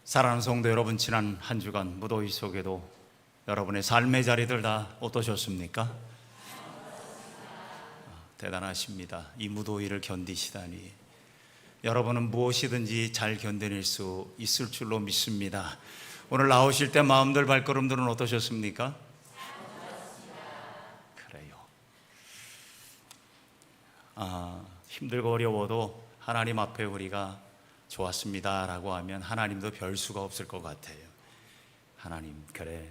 사랑하는 성도 여러분, 지난 한 주간 무더위 속에도 여러분의 삶의 자리들 다 어떠셨습니까? 대단하십니다. 이 무더위를 견디시다니. 여러분은 무엇이든지 잘 견뎌낼 수 있을 줄로 믿습니다. 오늘 나오실 때 마음들 발걸음들은 어떠셨습니까? 그래요. 힘들고 어려워도 하나님 앞에 우리가 좋았습니다 라고 하면 하나님도 별 수가 없을 것 같아요. 하나님, 그래,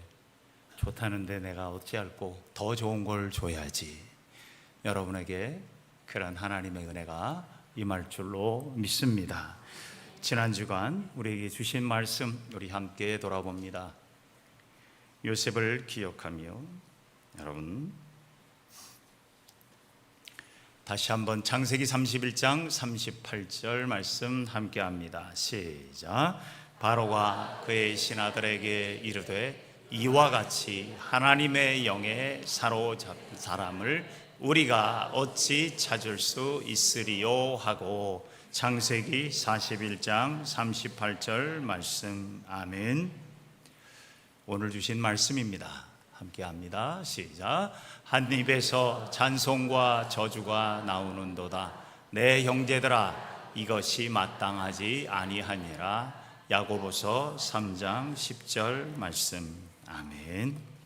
좋다는데 내가 어찌할꼬 더 좋은 걸 줘야지. 여러분에게 그런 하나님의 은혜가 임할 줄로 믿습니다. 지난 주간 우리에게 주신 말씀, 우리 함께 돌아봅니다. 요셉을 기억하며, 여러분 다시 한번 창세기 31장 38절 말씀 함께 합니다. 시작. 바로가 그의 신하들에게 이르되 이와 같이 하나님의 영에 사로잡은 사람을 우리가 어찌 찾을 수 있으리요 하고, 창세기 41장 38절 말씀. 아멘. 오늘 주신 말씀입니다. 함께 합니다. 시작. 한 입에서 찬송과 저주가 나오는도다. 내 형제들아, 이것이 마땅하지 아니하니라. 야고보서 3장 10절 말씀. 아멘.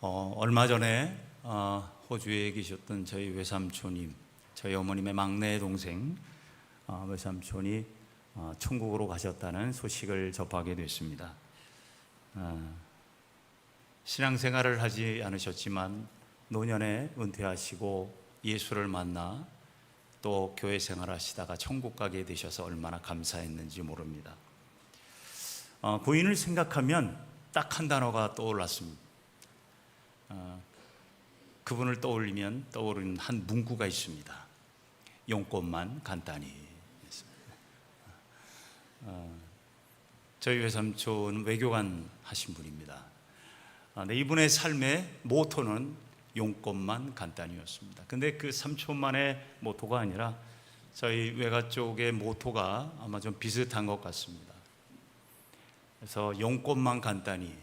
얼마 전에 호주에 계셨던 저희 외삼촌님, 저희 어머님의 막내 동생 외삼촌이 천국으로 가셨다는 소식을 접하게 됐습니다. 신앙생활을 하지 않으셨지만 노년에 은퇴하시고 예수를 만나 또 교회 생활하시다가 천국 가게 되셔서 얼마나 감사했는지 모릅니다. 부인을 생각하면 딱 한 단어가 떠올랐습니다. 그분을 떠올리면 떠오르는 한 문구가 있습니다. 용건만 간단히. 저희 외삼촌은 외교관 하신 분입니다. 이분의 삶의 모토는 용건만 간단히였습니다. 근데 그 삼촌만의 모토가 아니라 저희 외가 쪽의 모토가 아마 좀 비슷한 것 같습니다. 그래서 용건만 간단히.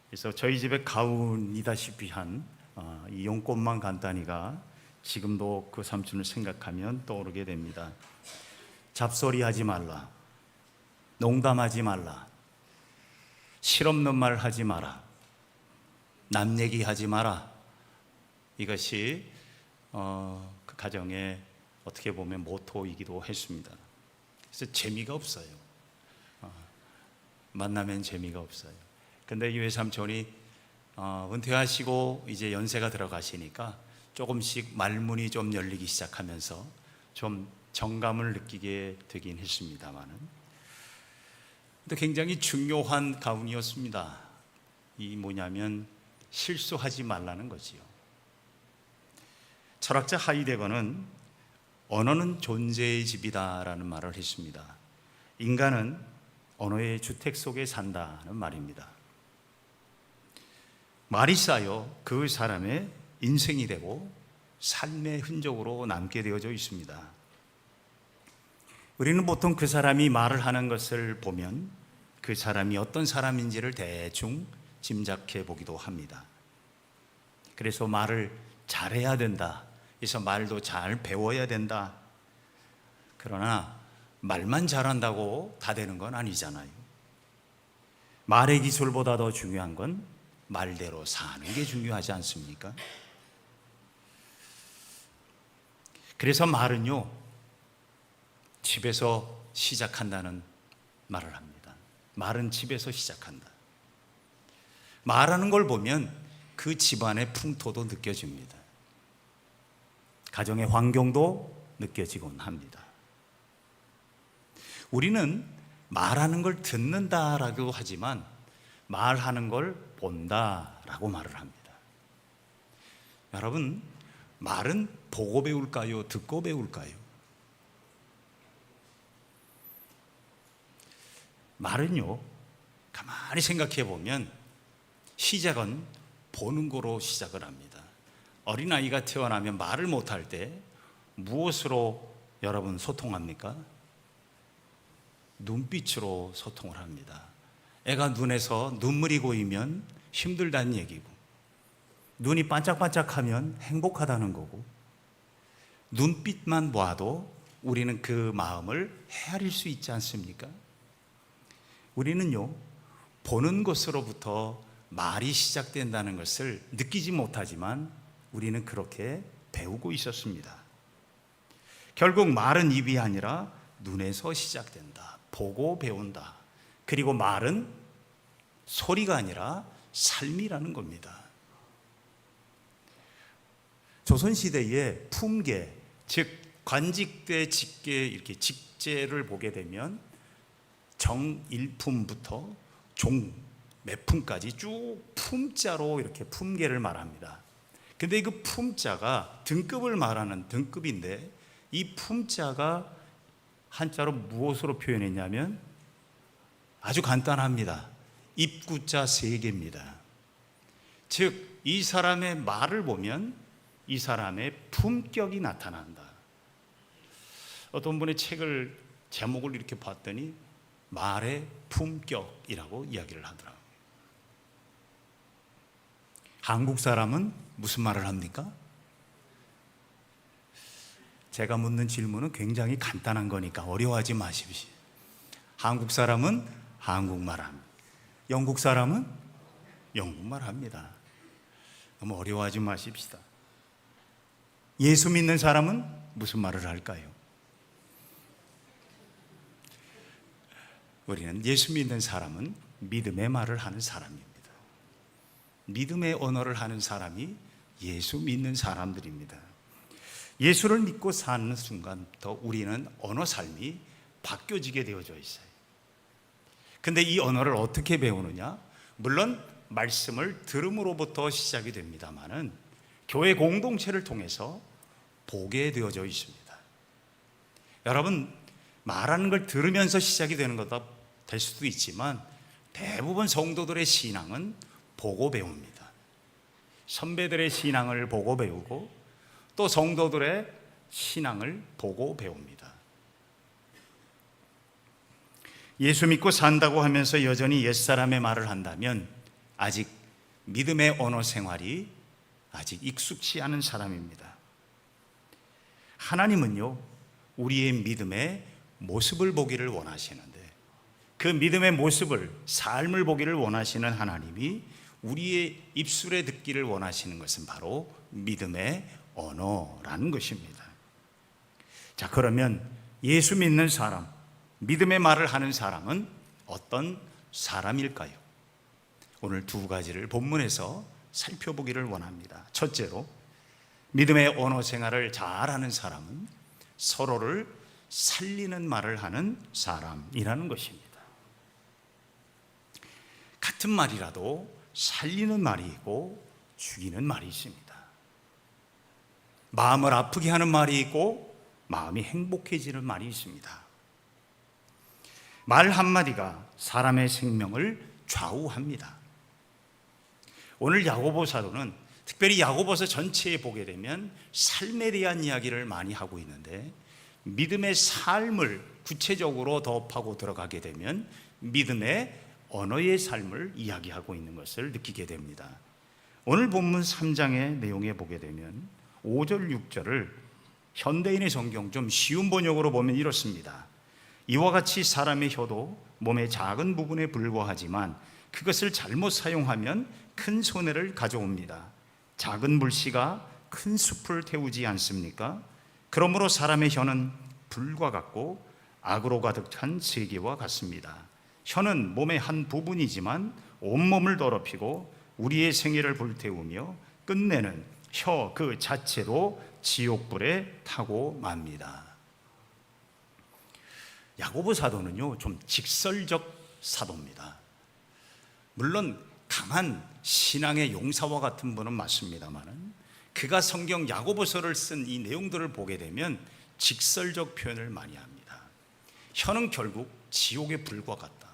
그래서 저희 집의 가훈이다시피 한 이 용건만 간단히가 지금도 그 삼촌을 생각하면 떠오르게 됩니다. 잡소리 하지 말라, 농담하지 말라, 실없는 말 하지 마라, 남 얘기하지 마라. 이것이 그 가정의 어떻게 보면 모토이기도 했습니다. 그래서 재미가 없어요. 만나면 재미가 없어요. 근데 이 외삼촌이 은퇴하시고 이제 연세가 들어가시니까 조금씩 말문이 좀 열리기 시작하면서 좀 정감을 느끼게 되긴 했습니다만은, 근데 굉장히 중요한 가훈이었습니다. 이 뭐냐면 실수하지 말라는 거지요. 철학자 하이데거는 언어는 존재의 집이다라는 말을 했습니다. 인간은 언어의 주택 속에 산다는 말입니다. 말이 쌓여 그 사람의 인생이 되고 삶의 흔적으로 남게 되어져 있습니다. 우리는 보통 그 사람이 말을 하는 것을 보면 그 사람이 어떤 사람인지를 대충 짐작해 보기도 합니다. 그래서 말을 잘해야 된다. 그래서 말도 잘 배워야 된다. 그러나 말만 잘한다고 다 되는 건 아니잖아요. 말의 기술보다 더 중요한 건 말대로 사는 게 중요하지 않습니까? 그래서 말은요, 집에서 시작한다는 말을 합니다. 말은 집에서 시작한다. 말하는 걸 보면 그 집안의 풍토도 느껴집니다. 가정의 환경도 느껴지곤 합니다. 우리는 말하는 걸 듣는다라고 하지만 말하는 걸 본다라고 말을 합니다. 여러분, 말은 보고 배울까요? 듣고 배울까요? 말은요, 가만히 생각해 보면 시작은 보는 거로 시작을 합니다. 어린아이가 태어나면 말을 못할 때 무엇으로 여러분 소통합니까? 눈빛으로 소통을 합니다. 애가 눈에서 눈물이 고이면 힘들다는 얘기고, 눈이 반짝반짝하면 행복하다는 거고, 눈빛만 봐도 우리는 그 마음을 헤아릴 수 있지 않습니까? 우리는요, 보는 것으로부터 말이 시작된다는 것을 느끼지 못하지만 우리는 그렇게 배우고 있었습니다. 결국 말은 입이 아니라 눈에서 시작된다. 보고 배운다. 그리고 말은 소리가 아니라 삶이라는 겁니다. 조선시대의 품계, 즉 관직대 직계, 이렇게 직제를 보게 되면 정일품부터 종 몇 품까지 쭉 품자로 이렇게 품계를 말합니다. 근데 그 품자가 등급을 말하는 등급인데, 이 품자가 한자로 무엇으로 표현했냐면 아주 간단합니다. 입구자 3개입니다. 즉 이 사람의 말을 보면 이 사람의 품격이 나타난다. 어떤 분의 책을 제목을 이렇게 봤더니 말의 품격이라고 이야기를 하더라고요. 한국 사람은 무슨 말을 합니까? 제가 묻는 질문은 굉장히 간단한 거니까 어려워하지 마십시오. 한국 사람은 한국말 합니다. 영국 사람은 영국말 합니다. 너무 어려워하지 마십시다. 예수 믿는 사람은 무슨 말을 할까요? 우리는 예수 믿는 사람은 믿음의 말을 하는 사람입니다. 믿음의 언어를 하는 사람이 예수 믿는 사람들입니다. 예수를 믿고 사는 순간부터 우리는 언어 삶이 바뀌어지게 되어져 있어요. 근데 이 언어를 어떻게 배우느냐? 물론 말씀을 들음으로부터 시작이 됩니다만은 교회 공동체를 통해서 보게 되어져 있습니다. 여러분, 말하는 걸 들으면서 시작이 되는 것도 될 수도 있지만 대부분 성도들의 신앙은 보고 배웁니다. 선배들의 신앙을 보고 배우고 또 성도들의 신앙을 보고 배웁니다. 예수 믿고 산다고 하면서 여전히 옛사람의 말을 한다면 아직 믿음의 언어 생활이 아직 익숙치 않은 사람입니다. 하나님은요, 우리의 믿음의 모습을 보기를 원하시는데, 그 믿음의 모습을, 삶을 보기를 원하시는 하나님이 우리의 입술에 듣기를 원하시는 것은 바로 믿음의 언어라는 것입니다. 자, 그러면 예수 믿는 사람, 믿음의 말을 하는 사람은 어떤 사람일까요? 오늘 2가지를 본문에서 살펴보기를 원합니다. 첫째로, 믿음의 언어 생활을 잘하는 사람은 서로를 살리는 말을 하는 사람이라는 것입니다. 같은 말이라도 살리는 말이 있고 죽이는 말이 있습니다. 마음을 아프게 하는 말이 있고 마음이 행복해지는 말이 있습니다. 말 한마디가 사람의 생명을 좌우합니다. 오늘 야고보 사도는 특별히 야고보서 전체에 보게 되면 삶에 대한 이야기를 많이 하고 있는데, 믿음의 삶을 구체적으로 더 파고 들어가게 되면 믿음의 언어의 삶을 이야기하고 있는 것을 느끼게 됩니다. 오늘 본문 3장의 내용에 보게 되면 5절 6절을 현대인의 성경 좀 쉬운 번역으로 보면 이렇습니다. 이와 같이 사람의 혀도 몸의 작은 부분에 불과하지만 그것을 잘못 사용하면 큰 손해를 가져옵니다. 작은 물씨가 큰 숲을 태우지 않습니까? 그러므로 사람의 혀는 불과 같고 악으로 가득 찬 세계와 같습니다. 혀는 몸의 한 부분이지만 온몸을 더럽히고 우리의 생애를 불태우며 끝내는 혀 그 자체로 지옥불에 타고 맙니다. 야고보 사도는요, 좀 직설적 사도입니다. 물론 강한 신앙의 용사와 같은 분은 맞습니다만은 그가 성경 야고보서를 쓴 이 내용들을 보게 되면 직설적 표현을 많이 합니다. 혀는 결국 지옥의 불과 같다.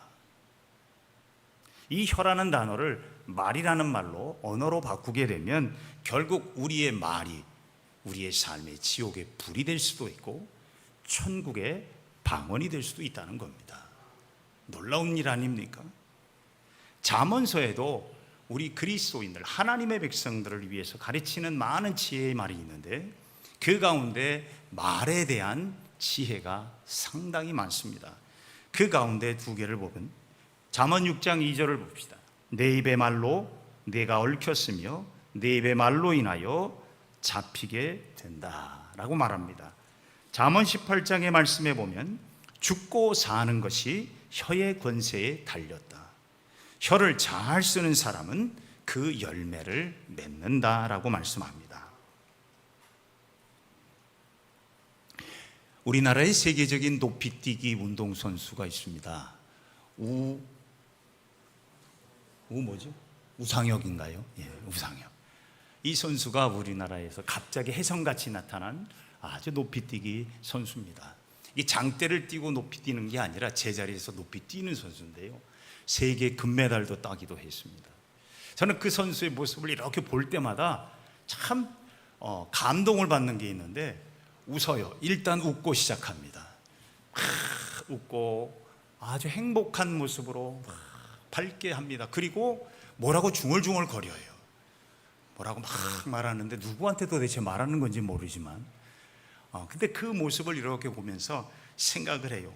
이 혀라는 단어를 말이라는 말로 언어로 바꾸게 되면 결국 우리의 말이 우리의 삶의 지옥의 불이 될 수도 있고 천국의 방언이 될 수도 있다는 겁니다. 놀라운 일 아닙니까? 잠언서에도 우리 그리스도인들, 하나님의 백성들을 위해서 가르치는 많은 지혜의 말이 있는데 그 가운데 말에 대한 지혜가 상당히 많습니다. 그 가운데 두 개를 보면 잠언 6장 2절을 봅시다. 내 입의 말로 내가 얽혔으며 내 입의 말로 인하여 잡히게 된다라고 말합니다. 잠언 18장의 말씀에 보면 죽고 사는 것이 혀의 권세에 달렸다. 혀를 잘 쓰는 사람은 그 열매를 맺는다라고 말씀합니다. 우리나라의 세계적인 높이뛰기 운동선수가 있습니다. 우상혁인가요? 예, 우상혁. 이 선수가 우리나라에서 갑자기 혜성같이 나타난 아주 높이뛰기 선수입니다. 이 장대를 띄고 높이 뛰는 게 아니라 제자리에서 높이 뛰는 선수인데요, 세계 금메달도 따기도 했습니다. 저는 그 선수의 모습을 이렇게 볼 때마다 참 감동을 받는 게 있는데 웃어요. 일단 웃고 시작합니다. 웃고 아주 행복한 모습으로 밝게 합니다. 그리고 뭐라고 중얼중얼 거려요. 뭐라고 막 말하는데 누구한테 도대체 말하는 건지 모르지만 근데 그 모습을 이렇게 보면서 생각을 해요.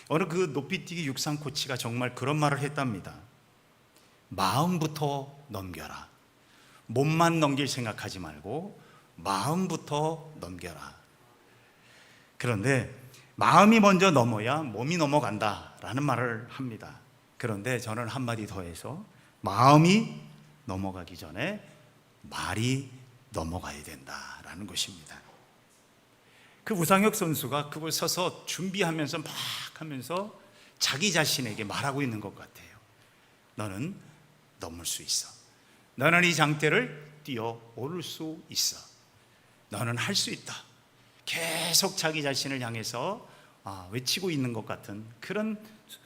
어느 그 높이뛰기 육상 코치가 정말 그런 말을 했답니다. 마음부터 넘겨라. 몸만 넘길 생각하지 말고 마음부터 넘겨라. 그런데 마음이 먼저 넘어야 몸이 넘어간다라는 말을 합니다. 그런데 저는 한마디 더해서 마음이 넘어가기 전에 말이 넘어가야 된다라는 것입니다. 그 우상혁 선수가 그걸 서서 준비하면서 막 하면서 자기 자신에게 말하고 있는 것 같아요. 너는 넘을 수 있어. 너는 이 장대를 뛰어 오를 수 있어. 너는 할 수 있다. 계속 자기 자신을 향해서 외치고 있는 것 같은 그런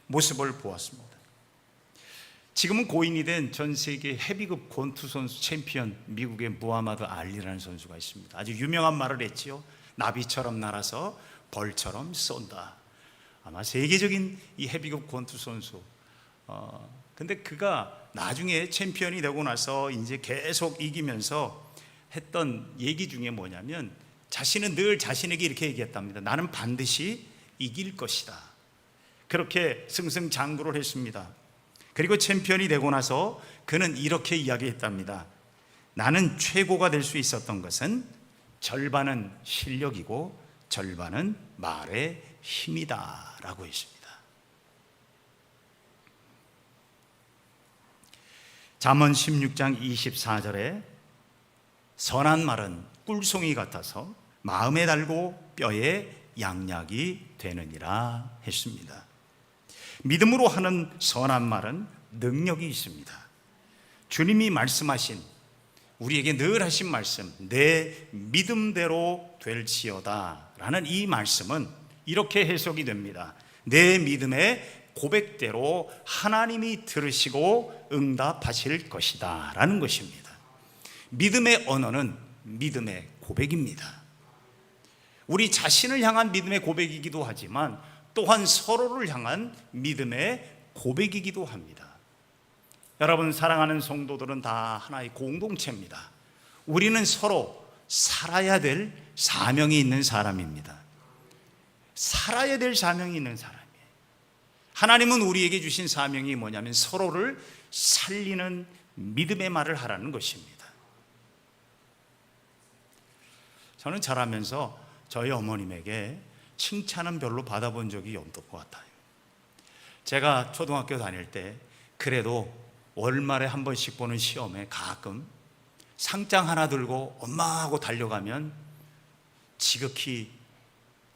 모습을 보았습니다. 지금은 고인이 된 전 세계 헤비급 권투 선수 챔피언, 미국의 무하마드 알리라는 선수가 있습니다. 아주 유명한 말을 했지요. 나비처럼 날아서 벌처럼 쏜다. 아마 세계적인 이 헤비급 권투 선수. 근데 그가 나중에 챔피언이 되고 나서 이제 계속 이기면서 했던 얘기 중에 뭐냐면 자신은 늘 자신에게 이렇게 얘기했답니다. 나는 반드시 이길 것이다. 그렇게 승승장구를 했습니다. 그리고 챔피언이 되고 나서 그는 이렇게 이야기했답니다. 나는 최고가 될 수 있었던 것은 절반은 실력이고 절반은 말의 힘이다 라고 했습니다. 잠언 16장 24절에 선한 말은 꿀송이 같아서 마음에 달고 뼈에 양약이 되느니라 했습니다. 믿음으로 하는 선한 말은 능력이 있습니다. 주님이 말씀하신, 우리에게 늘 하신 말씀, 내 믿음대로 될지어다 라는 이 말씀은 이렇게 해석이 됩니다. 내 믿음의 고백대로 하나님이 들으시고 응답하실 것이다 라는 것입니다. 믿음의 언어는 믿음의 고백입니다. 우리 자신을 향한 믿음의 고백이기도 하지만 또한 서로를 향한 믿음의 고백이기도 합니다. 여러분, 사랑하는 성도들은 다 하나의 공동체입니다. 우리는 서로 살아야 될 사명이 있는 사람입니다. 살아야 될 사명이 있는 사람이에요. 하나님은 우리에게 주신 사명이 뭐냐면 서로를 살리는 믿음의 말을 하라는 것입니다. 저는 자라면서 저희 어머님에게 칭찬은 별로 받아본 적이 없던 것 같아요. 제가 초등학교 다닐 때 그래도 월말에 한 번씩 보는 시험에 가끔 상장 하나 들고 엄마하고 달려가면 지극히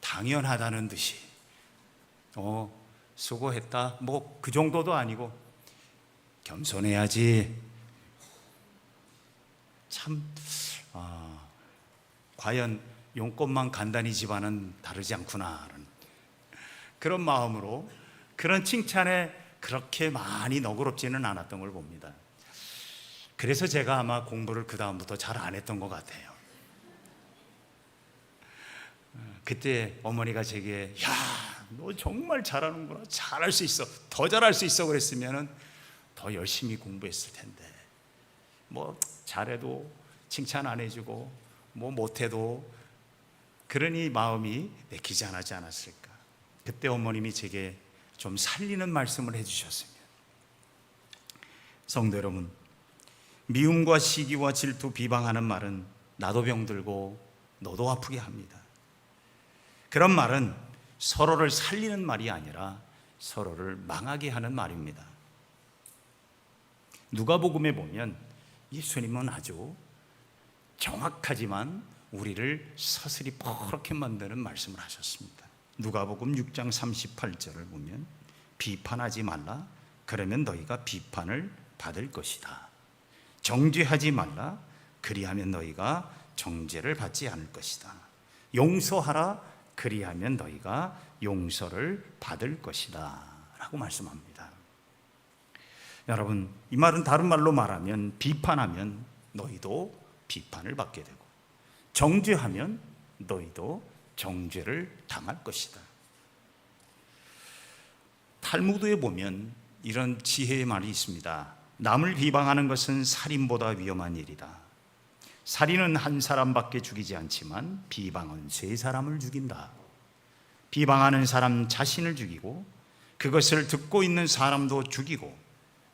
당연하다는 듯이 수고했다, 뭐 그 정도도 아니고 겸손해야지, 참 과연 용돈만 간단히 집안은 다르지 않구나, 그런 마음으로 그런 칭찬에 그렇게 많이 너그럽지는 않았던 걸 봅니다. 그래서 제가 아마 공부를 그 다음부터 잘 안 했던 것 같아요. 그때 어머니가 제게 야, 너 정말 잘하는구나, 잘할 수 있어, 더 잘할 수 있어 그랬으면 더 열심히 공부했을 텐데, 뭐 잘해도 칭찬 안 해주고 뭐 못해도 그러니 마음이 내키지 않았을까. 그때 어머님이 제게 좀 살리는 말씀을 해주셨습니다. 성도 여러분, 미움과 시기와 질투, 비방하는 말은 나도 병들고 너도 아프게 합니다. 그런 말은 서로를 살리는 말이 아니라 서로를 망하게 하는 말입니다. 누가복음에 보면 예수님은 아주 정확하지만 우리를 서슬이 퍼렇게 만드는 말씀을 하셨습니다. 누가복음 6장 38절을 보면 비판하지 말라, 그러면 너희가 비판을 받을 것이다. 정죄하지 말라, 그리하면 너희가 정죄를 받지 않을 것이다. 용서하라, 그리하면 너희가 용서를 받을 것이다 라고 말씀합니다. 여러분, 이 말은 다른 말로 말하면 비판하면 너희도 비판을 받게 되고 정죄하면 너희도 정죄를 당할 것이다. 탈무드에 보면 이런 지혜의 말이 있습니다. 남을 비방하는 것은 살인보다 위험한 일이다. 살인은 한 사람밖에 죽이지 않지만 비방은 세 사람을 죽인다. 비방하는 사람 자신을 죽이고 그것을 듣고 있는 사람도 죽이고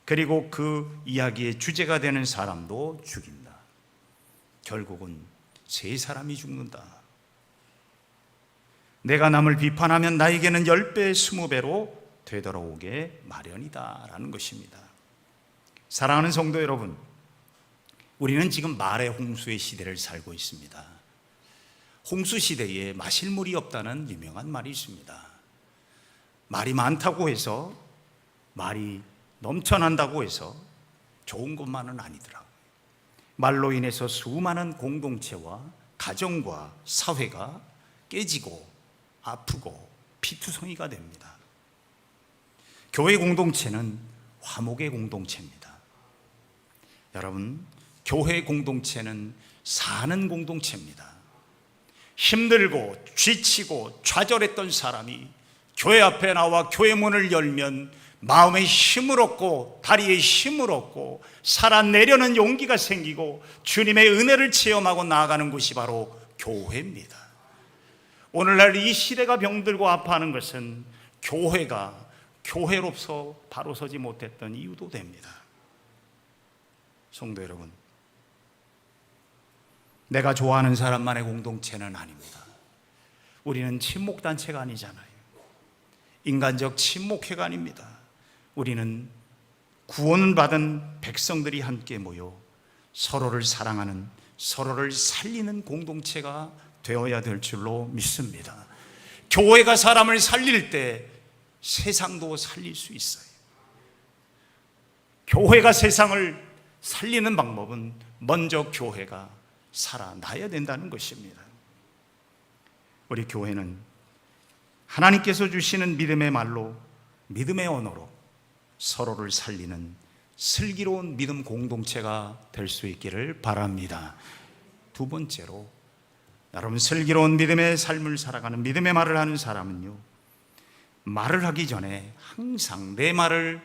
그리고 그 이야기의 주제가 되는 사람도 죽인다. 결국은 세 사람이 죽는다. 내가 남을 비판하면 나에게는 10배, 20배로 되돌아오게 마련이다 라는 것입니다. 사랑하는 성도 여러분, 우리는 지금 말의 홍수의 시대를 살고 있습니다. 홍수 시대에 마실 물이 없다는 유명한 말이 있습니다. 말이 많다고 해서, 말이 넘쳐난다고 해서 좋은 것만은 아니더라고요. 말로 인해서 수많은 공동체와 가정과 사회가 깨지고 아프고 피투성이가 됩니다. 교회 공동체는 화목의 공동체입니다. 여러분, 교회 공동체는 사는 공동체입니다. 힘들고 지치고 좌절했던 사람이 교회 앞에 나와 교회 문을 열면 마음에 힘을 얻고 다리에 힘을 얻고 살아내려는 용기가 생기고 주님의 은혜를 체험하고 나아가는 곳이 바로 교회입니다. 오늘날 이 시대가 병들고 아파하는 것은 교회가 교회로서 바로 서지 못했던 이유도 됩니다. 성도 여러분, 내가 좋아하는 사람만의 공동체는 아닙니다. 우리는 친목단체가 아니잖아요. 인간적 친목회가 아닙니다. 우리는 구원받은 백성들이 함께 모여 서로를 사랑하는, 서로를 살리는 공동체가 되어야 될 줄로 믿습니다. 교회가 사람을 살릴 때 세상도 살릴 수 있어요. 교회가 세상을 살리는 방법은 먼저 교회가 살아나야 된다는 것입니다. 우리 교회는 하나님께서 주시는 믿음의 말로, 믿음의 언어로 서로를 살리는 슬기로운 믿음 공동체가 될 수 있기를 바랍니다. 두 번째로, 여러분, 슬기로운 믿음의 삶을 살아가는, 믿음의 말을 하는 사람은요, 말을 하기 전에 항상 내 말을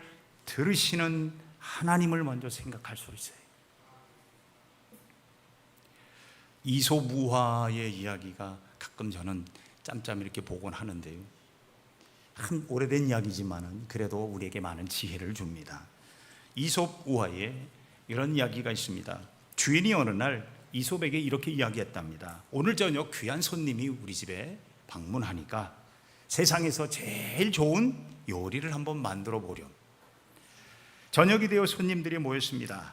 들으시는 하나님을 먼저 생각할 수 있어요. 이솝우화의 이야기가 가끔 저는 짬짬 이렇게 보곤 하는데요, 참 오래된 이야기지만 그래도 우리에게 많은 지혜를 줍니다. 이솝우화에 이런 이야기가 있습니다. 주인이 어느 날 이솝에게 이렇게 이야기했답니다. 오늘 저녁 귀한 손님이 우리 집에 방문하니까 세상에서 제일 좋은 요리를 한번 만들어 보렴. 저녁이 되어 손님들이 모였습니다.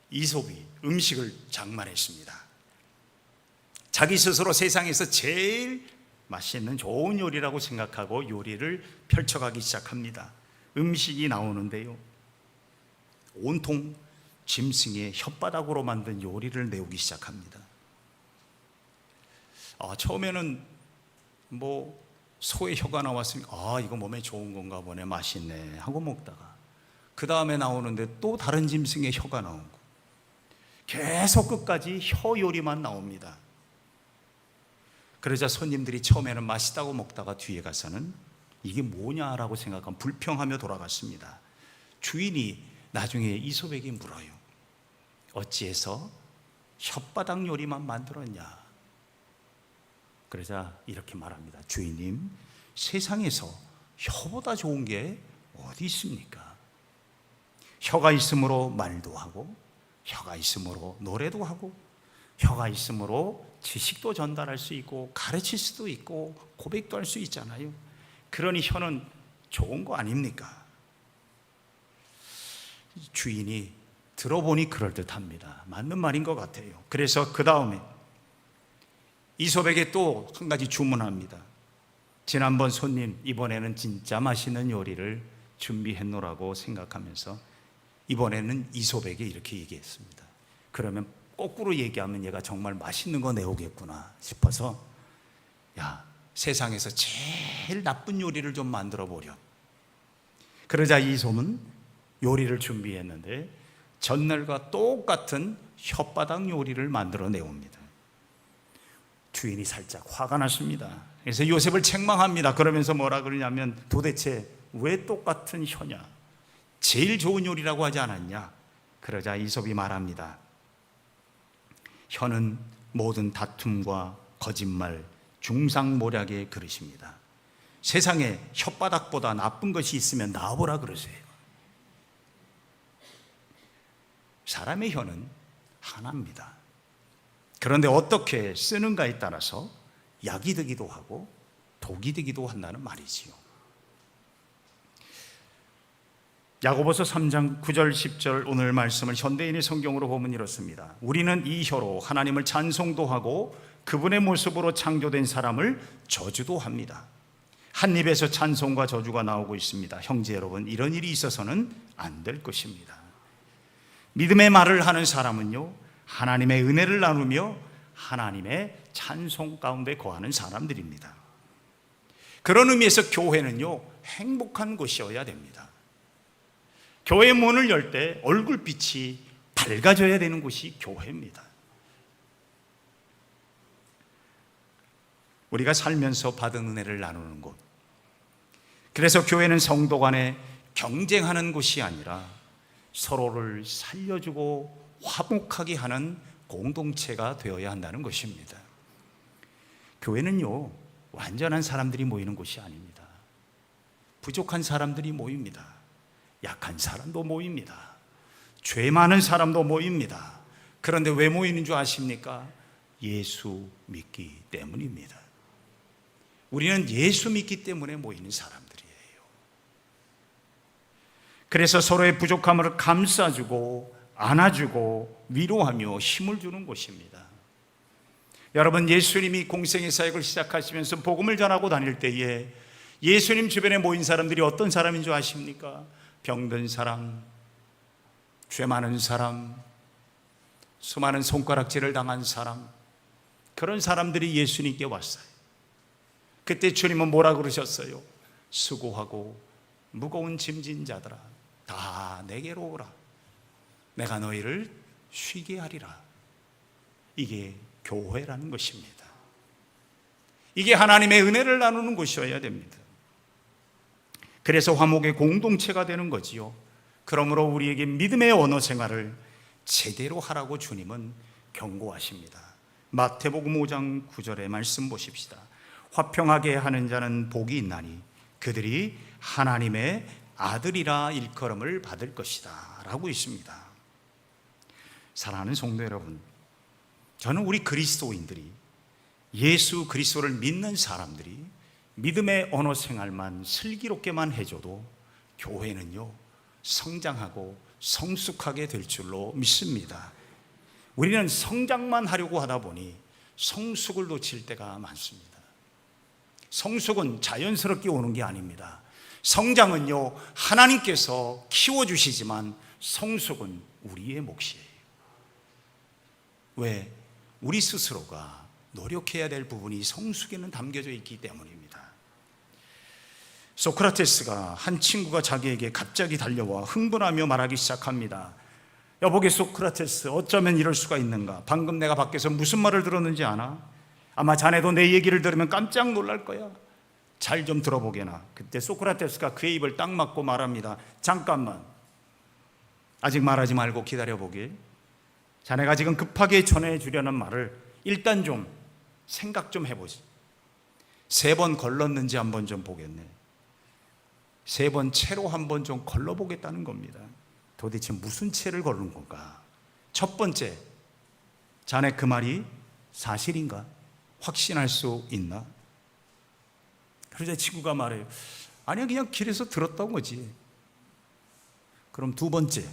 이솝이 음식을 장만했습니다. 자기 스스로 세상에서 제일 맛있는 좋은 요리라고 생각하고 요리를 펼쳐가기 시작합니다. 음식이 나오는데요, 온통 짐승의 혓바닥으로 만든 요리를 내오기 시작합니다. 처음에는 소의 혀가 나왔으니까 이거 몸에 좋은 건가 보네, 맛있네 하고 먹다가 그 다음에 나오는데 또 다른 짐승의 혀가 나온 거, 계속 끝까지 혀 요리만 나옵니다. 그러자 손님들이 처음에는 맛있다고 먹다가 뒤에 가서는 이게 뭐냐라고 생각하면 불평하며 돌아갔습니다. 주인이 나중에 이소백이 물어요. 어찌해서 혓바닥 요리만 만들었냐? 그러자 이렇게 말합니다. 주인님, 세상에서 혀보다 좋은 게 어디 있습니까? 혀가 있으므로 말도 하고, 혀가 있으므로 노래도 하고, 혀가 있으므로 지식도 전달할 수 있고 가르칠 수도 있고 고백도 할 수 있잖아요. 그러니 혀는 좋은 거 아닙니까? 주인이 들어보니 그럴듯합니다. 맞는 말인 것 같아요. 그래서 그 다음에 이솝에게 또 한 가지 주문합니다. 지난번 손님, 이번에는 진짜 맛있는 요리를 준비했노라고 생각하면서 이번에는 이솝에게 이렇게 얘기했습니다. 그러면 거꾸로 얘기하면 얘가 정말 맛있는 거 내오겠구나 싶어서, 야, 세상에서 제일 나쁜 요리를 좀 만들어 보렴. 그러자 이솝은 요리를 준비했는데 전날과 똑같은 혓바닥 요리를 만들어 내옵니다. 주인이 살짝 화가 났습니다. 그래서 요셉을 책망합니다. 그러면서 뭐라 그러냐면, 도대체 왜 똑같은 혀냐? 제일 좋은 요리라고 하지 않았냐? 그러자 이솝이 말합니다. 혀는 모든 다툼과 거짓말, 중상모략의 그릇입니다. 세상에 혓바닥보다 나쁜 것이 있으면 나와보라 그러세요. 사람의 혀는 하나입니다. 그런데 어떻게 쓰는가에 따라서 약이 되기도 하고 독이 되기도 한다는 말이지요. 야고보서 3장 9절 10절 오늘 말씀을 현대인의 성경으로 보면 이렇습니다. 우리는 이 혀로 하나님을 찬송도 하고 그분의 모습으로 창조된 사람을 저주도 합니다. 한 입에서 찬송과 저주가 나오고 있습니다. 형제 여러분, 이런 일이 있어서는 안 될 것입니다. 믿음의 말을 하는 사람은요, 하나님의 은혜를 나누며 하나님의 찬송 가운데 거하는 사람들입니다. 그런 의미에서 교회는요, 행복한 곳이어야 됩니다. 교회 문을 열 때 얼굴빛이 밝아져야 되는 곳이 교회입니다. 우리가 살면서 받은 은혜를 나누는 곳. 그래서 교회는 성도 간에 경쟁하는 곳이 아니라 서로를 살려주고 화목하게 하는 공동체가 되어야 한다는 것입니다. 교회는요, 완전한 사람들이 모이는 곳이 아닙니다. 부족한 사람들이 모입니다. 약한 사람도 모입니다. 죄 많은 사람도 모입니다. 그런데 왜 모이는 줄 아십니까? 예수 믿기 때문입니다. 우리는 예수 믿기 때문에 모이는 사람들이에요. 그래서 서로의 부족함을 감싸주고 안아주고 위로하며 힘을 주는 곳입니다. 여러분, 예수님이 공생의 사역을 시작하시면서 복음을 전하고 다닐 때에 예수님 주변에 모인 사람들이 어떤 사람인 줄 아십니까? 병든 사람, 죄 많은 사람, 수많은 손가락질을 당한 사람, 그런 사람들이 예수님께 왔어요. 그때 주님은 뭐라 그러셨어요? 수고하고 무거운 짐진 자들아, 다 내게로 오라. 내가 너희를 쉬게 하리라. 이게 교회라는 것입니다. 이게 하나님의 은혜를 나누는 곳이어야 됩니다. 그래서 화목의 공동체가 되는 거지요. 그러므로 우리에게 믿음의 언어 생활을 제대로 하라고 주님은 경고하십니다. 마태복음 5장 9절의 말씀 보십시다. 화평하게 하는 자는 복이 있나니 그들이 하나님의 아들이라 일컬음을 받을 것이다 라고 있습니다. 사랑하는 성도 여러분, 저는 우리 그리스도인들이, 예수 그리스도를 믿는 사람들이 믿음의 언어 생활만 슬기롭게만 해줘도 교회는요, 성장하고 성숙하게 될 줄로 믿습니다. 우리는 성장만 하려고 하다 보니 성숙을 놓칠 때가 많습니다. 성숙은 자연스럽게 오는 게 아닙니다. 성장은요, 하나님께서 키워주시지만 성숙은 우리의 몫이에요. 왜? 우리 스스로가 노력해야 될 부분이 성숙에는 담겨져 있기 때문입니다. 소크라테스가 한 친구가 자기에게 갑자기 달려와 흥분하며 말하기 시작합니다. 여보게 소크라테스, 어쩌면 이럴 수가 있는가? 방금 내가 밖에서 무슨 말을 들었는지 아나? 아마 자네도 내 얘기를 들으면 깜짝 놀랄 거야. 잘 좀 들어보게나. 그때 소크라테스가 그의 입을 딱 막고 말합니다. 잠깐만, 아직 말하지 말고 기다려보게. 자네가 지금 급하게 전해주려는 말을 일단 좀 생각 좀 해보지. 3번 걸렀는지 한번 좀 보겠네. 3번 채로 한번 좀 걸러보겠다는 겁니다. 도대체 무슨 채를 걸는 건가? 첫 번째, 자네 그 말이 사실인가? 확신할 수 있나? 그러자 친구가 말해요. 아니야, 그냥 길에서 들었던 거지. 그럼 두 번째,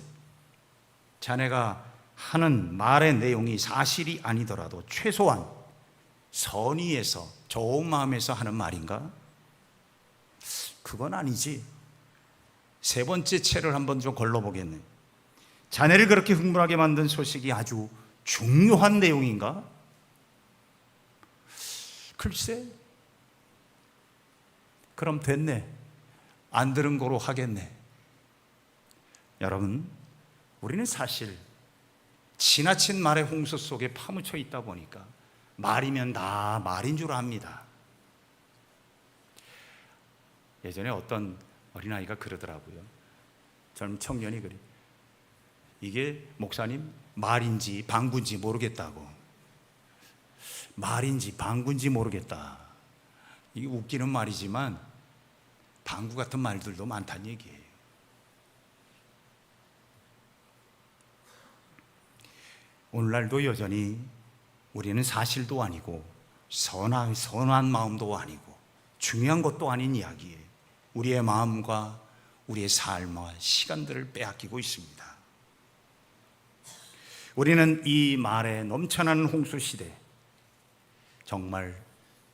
자네가 하는 말의 내용이 사실이 아니더라도 최소한 선의에서, 좋은 마음에서 하는 말인가? 그건 아니지. 3번째 채를 한번 좀 걸러보겠네. 자네를 그렇게 흥분하게 만든 소식이 아주 중요한 내용인가? 글쎄, 그럼 됐네. 안 들은 거로 하겠네. 여러분, 우리는 사실 지나친 말의 홍수 속에 파묻혀 있다 보니까 말이면 다 말인 줄 압니다. 예전에 어떤 어린아이가 그러더라고요. 젊은 청년이 그래. 이게 목사님 말인지 방구인지 모르겠다고. 말인지 방구인지 모르겠다. 이게 웃기는 말이지만 방구 같은 말들도 많다는 얘기예요. 오늘날도 여전히 우리는 사실도 아니고 선한 마음도 아니고 중요한 것도 아닌 이야기에 우리의 마음과 우리의 삶과 시간들을 빼앗기고 있습니다. 우리는 이 말에 넘쳐나는 홍수 시대, 정말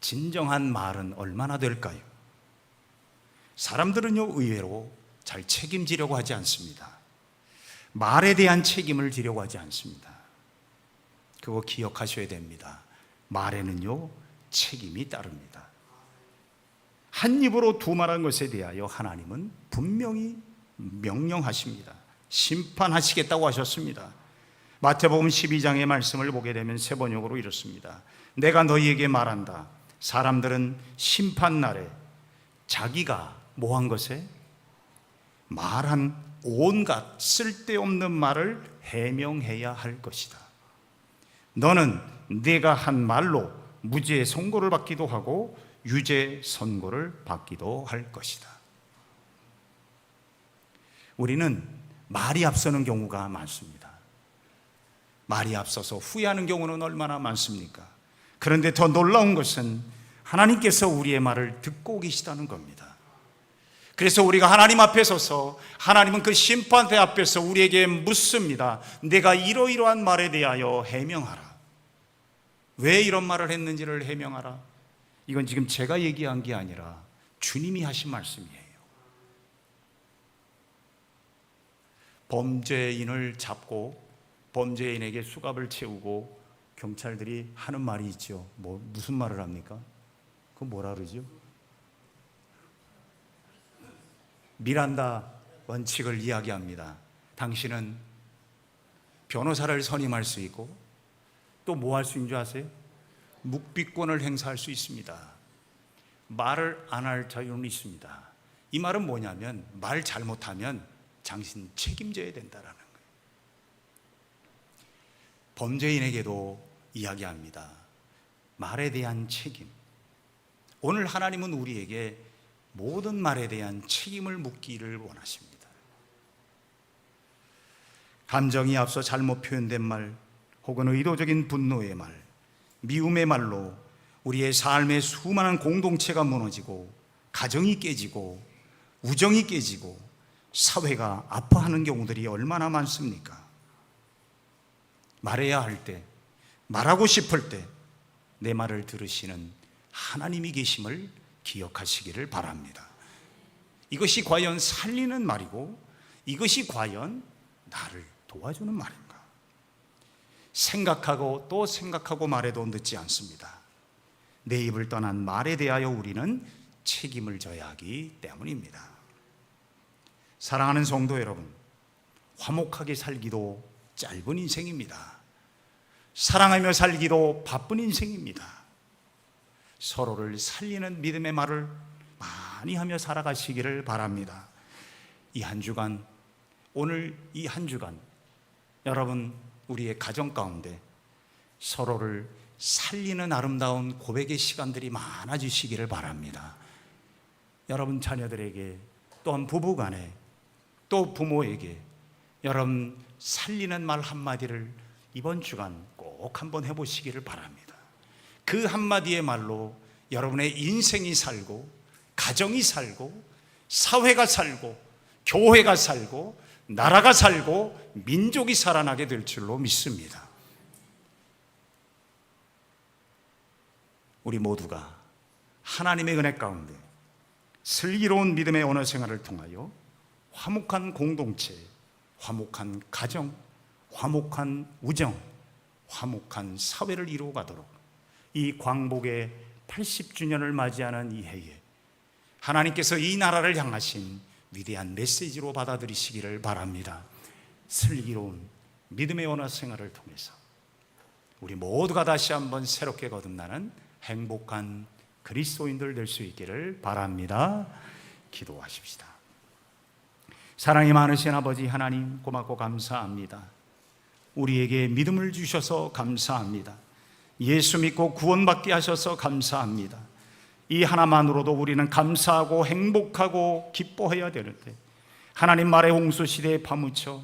진정한 말은 얼마나 될까요? 사람들은요, 의외로 잘 책임지려고 하지 않습니다. 말에 대한 책임을 지려고 하지 않습니다. 그거 기억하셔야 됩니다. 말에는요, 책임이 따릅니다. 한 입으로 두말한 것에 대하여 하나님은 분명히 명령하십니다. 심판하시겠다고 하셨습니다. 마태복음 12장의 말씀을 보게 되면 세 번역으로 이렇습니다. 내가 너희에게 말한다. 사람들은 심판날에 자기가 뭐한 것에 말한 온갖 쓸데없는 말을 해명해야 할 것이다. 너는 네가 한 말로 무죄 선고를 받기도 하고 유죄 선고를 받기도 할 것이다. 우리는 말이 앞서는 경우가 많습니다. 말이 앞서서 후회하는 경우는 얼마나 많습니까? 그런데 더 놀라운 것은 하나님께서 우리의 말을 듣고 계시다는 겁니다. 그래서 우리가 하나님 앞에 서서 하나님은 그 심판대 앞에서 우리에게 묻습니다. 내가 이러이러한 말에 대하여 해명하라. 왜 이런 말을 했는지를 해명하라. 이건 지금 제가 얘기한 게 아니라 주님이 하신 말씀이에요. 범죄인을 잡고 범죄인에게 수갑을 채우고 경찰들이 하는 말이 있죠. 무슨 말을 합니까? 그거 뭐라 그러죠? 미란다 원칙을 이야기합니다. 당신은 변호사를 선임할 수 있고 또 뭐 할 수 있는 줄 아세요? 묵비권을 행사할 수 있습니다. 말을 안 할 자유는 있습니다. 이 말은 뭐냐면 말 잘못하면 당신 책임져야 된다라는 거예요. 범죄인에게도 이야기합니다. 말에 대한 책임. 오늘 하나님은 우리에게 모든 말에 대한 책임을 묻기를 원하십니다. 감정이 앞서 잘못 표현된 말, 혹은 의도적인 분노의 말, 미움의 말로 우리의 삶의 수많은 공동체가 무너지고 가정이 깨지고 우정이 깨지고 사회가 아파하는 경우들이 얼마나 많습니까? 말해야 할 때, 말하고 싶을 때 내 말을 들으시는 하나님이 계심을 기억하시기를 바랍니다. 이것이 과연 살리는 말이고 이것이 과연 나를 도와주는 말인가? 생각하고 또 생각하고 말해도 늦지 않습니다. 내 입을 떠난 말에 대하여 우리는 책임을 져야 하기 때문입니다. 사랑하는 성도 여러분, 화목하게 살기도 짧은 인생입니다. 사랑하며 살기도 바쁜 인생입니다. 서로를 살리는 믿음의 말을 많이 하며 살아가시기를 바랍니다. 이 한 주간, 오늘 이 한 주간 여러분 우리의 가정 가운데 서로를 살리는 아름다운 고백의 시간들이 많아지시기를 바랍니다. 여러분 자녀들에게, 또한 부부간에, 또 부모에게 여러분 살리는 말 한마디를 이번 주간 꼭 한번 해보시기를 바랍니다. 그 한마디의 말로 여러분의 인생이 살고, 가정이 살고, 사회가 살고, 교회가 살고, 나라가 살고, 민족이 살아나게 될 줄로 믿습니다. 우리 모두가 하나님의 은혜 가운데 슬기로운 믿음의 언어 생활을 통하여 화목한 공동체, 화목한 가정, 화목한 우정, 화목한 사회를 이루어가도록 이 광복의 80주년을 맞이하는 이 해에 하나님께서 이 나라를 향하신 위대한 메시지로 받아들이시기를 바랍니다. 슬기로운 믿음의 언어 생활을 통해서 우리 모두가 다시 한번 새롭게 거듭나는 행복한 그리스도인들 될 수 있기를 바랍니다. 기도하십시다. 사랑이 많으신 아버지 하나님, 고맙고 감사합니다. 우리에게 믿음을 주셔서 감사합니다. 예수 믿고 구원받게 하셔서 감사합니다. 이 하나만으로도 우리는 감사하고 행복하고 기뻐해야 되는데 하나님 말의 홍수시대에 파묻혀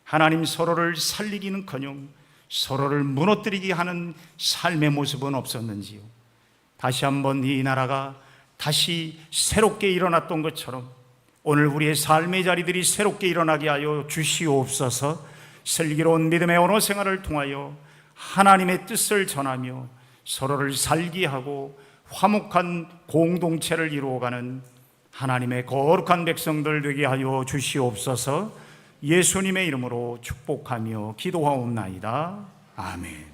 하나님 서로를 살리기는커녕 서로를 무너뜨리게 하는 삶의 모습은 없었는지요. 다시 한번 이 나라가 다시 새롭게 일어났던 것처럼 오늘 우리의 삶의 자리들이 새롭게 일어나게 하여 주시옵소서. 슬기로운 믿음의 언어 생활을 통하여 하나님의 뜻을 전하며 서로를 살게 하고 화목한 공동체를 이루어가는 하나님의 거룩한 백성들 되게 하여 주시옵소서. 예수님의 이름으로 축복하며 기도하옵나이다. 아멘.